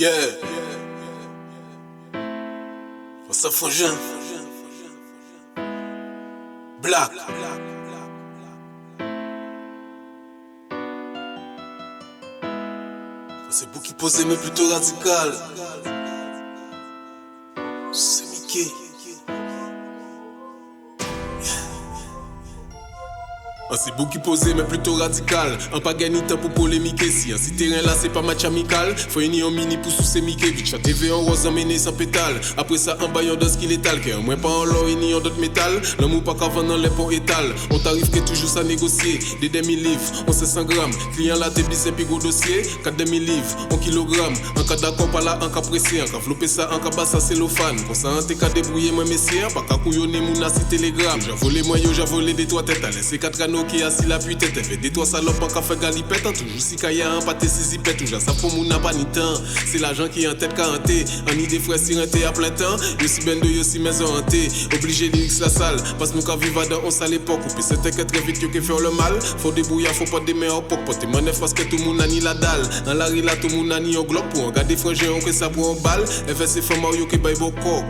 Yeah. What's up, Frangin? Black. C'est beaucoup qui posé mais plutôt radical. C'est Mickey. C'est beaucoup qui posé mais plutôt radical. En pas gagné temps pour polémiquer. Si un terrain là c'est pas match amical, faut une en mini pour sous Mickey. Vite chat TV en rose emmené sans pétale. Après ça en baillon de ski létal. Car moins pas en l'or et ni en d'autres métal. L'amour pas qu'avant dans les ponts étal. On t'arrive que toujours ça négocier. Des demi-livres, on sait 100 grammes. Client là t'es bis et puis gros dossier. 4 demi-livres, en kilogramme. En cas d'accord pas là, en cas pressé. En cas flopé ça, en cas bas ça cellophane. Pour ça en t'es qu'à débrouiller moi messieurs. Pas qu'à couillonner mon assis télégramme. J'ai volé moi yo, j'ai volé des toits têtes. Laissé 4 anneaux qui assis la putain. T'es fait des toits salopes en café galipette. Toujours si kaya en pâté si zipette. Toujours ça pour mon n'a pas ni temps. C'est l'argent qui est en tête qu'à hanté. En idée frère si renté à plein temps. Yo si ben de yo si maison hantée. Obligé lyrics la salle. Parce nous qu'à vivre dans on sale époque. Puis c'était que très vite yo qui faire le mal. Faut débrouiller, faut pas des meilleurs pocs. Pour tes manœuvres parce que tout le monde a ni la dalle. En la rila tout le monde a ni un glock. Pour regarder frangin on fait ça pour un balle. FS fait Mario qui baille vos coques.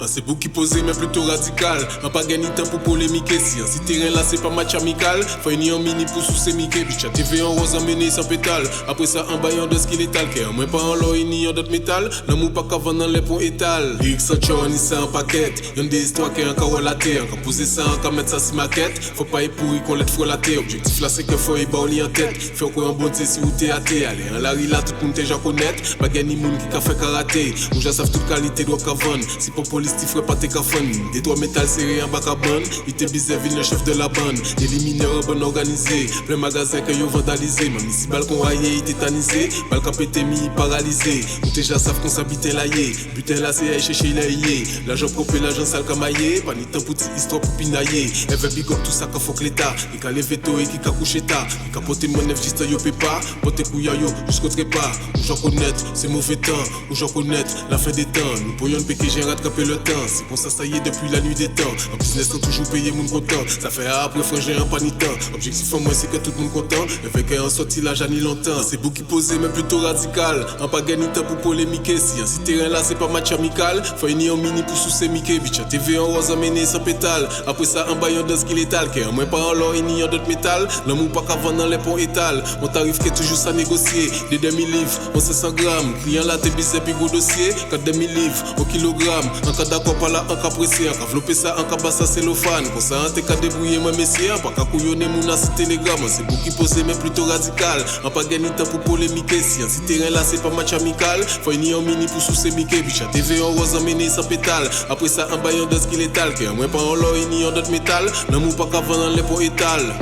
C'est beaucoup qui posé mais plutôt radical. On pas gagné temps pour polémiquer. Si un terrain là c'est pas match amical, faut une en mini pour sous Mickey. Bitch TV en rose emmené sans pétale. Après ça en baillant de ski létal. Car moins pas en l'or et ni en d'autres métal. L'amour pas qu'avant dans les ponts étal. Lyrics sans chon ni ça en paquet. Y'en des histoires qui est encore relatées. Encore poser ça, encore mettre ça sur maquette. Faut pas épourir qu'on l'aide frelater. Objectif là c'est que faut y bauli en tête. Faire quoi en bon si ou t'es athée. Allez en la rila tout le monde déjà connaître. Pas gagné moun qui a fait karaté. Ou já savent toute qualité doit qu'avant. Si pas police tu ferais pas tes cafons. Des doigts métal serrés en bac à bande. Il te bisait ville le chef de la bande. Éliminer bon organisé. Plein magasin que yo vandalisé. Même si balcon raillé, il tétanisé. Balcon pété mi paralysé. Ou déjà savent qu'on s'habite laillé. Butin là c'est chercher l'aillé. L'agent propre l'agent sale camaillé. Pas ni temps pour petite histoire pour pinailler. Elle veut big up tout ça qu'il faut que l'état. Il a levé tôt et qui a couché tard. Il a porté mon neuf juste yo pépa. Porté couilla yo jusqu'au trépas. Ou j'en connaît, c'est mauvais temps. Ou j'en connaît, la fin des temps. Nous pourrions péquer, j'ai rattrapé le temps. C'est pour ça ça y est depuis la nuit des temps. En business t'as toujours payé mon content. Ça fait après frangin en panitant. Objectif en moi c'est que tout le monde content. Le fait qu'un sorti là j'en ai longtemps. C'est beaucoup qui posé mais plutôt radical. En pas gagné temps pour polémiquer. Si un terrain là c'est pas match amical, faut une en mini pour sous Mickey. Bitch TV en rose emmené sans pétale. Après ça en baillon de ski létal. Car moins pas en l'or et ni en d'autres métal. L'amour pas qu'avant dans les ponts étal. On t'arrive que toujours ça négocier. Des demi-livres, on sait 100 grammes. Client là t'es bis et puis gros dossier. 4 demi-livres, au kilogramme. En cas d'accord pas là, en cas pressé. En cas flopé ça, en cas bas ça cellophane. Pour ça, en t'es qu'à débrouiller moi messieurs. Pas qu'à couillonner mon assis télégramme. C'est beaucoup qui posé mais plutôt radical. En pas gagné temps pour polémiquer. Si un terrain là c'est pas match amical, faut une en mini pour sous Mickey. Bitch TV en rose emmené sans pétale. Après ça en baillon de ski létal. Car moins pas en l'or et ni en d'autres métal. L'amour pas qu'avant dans les ponts étal.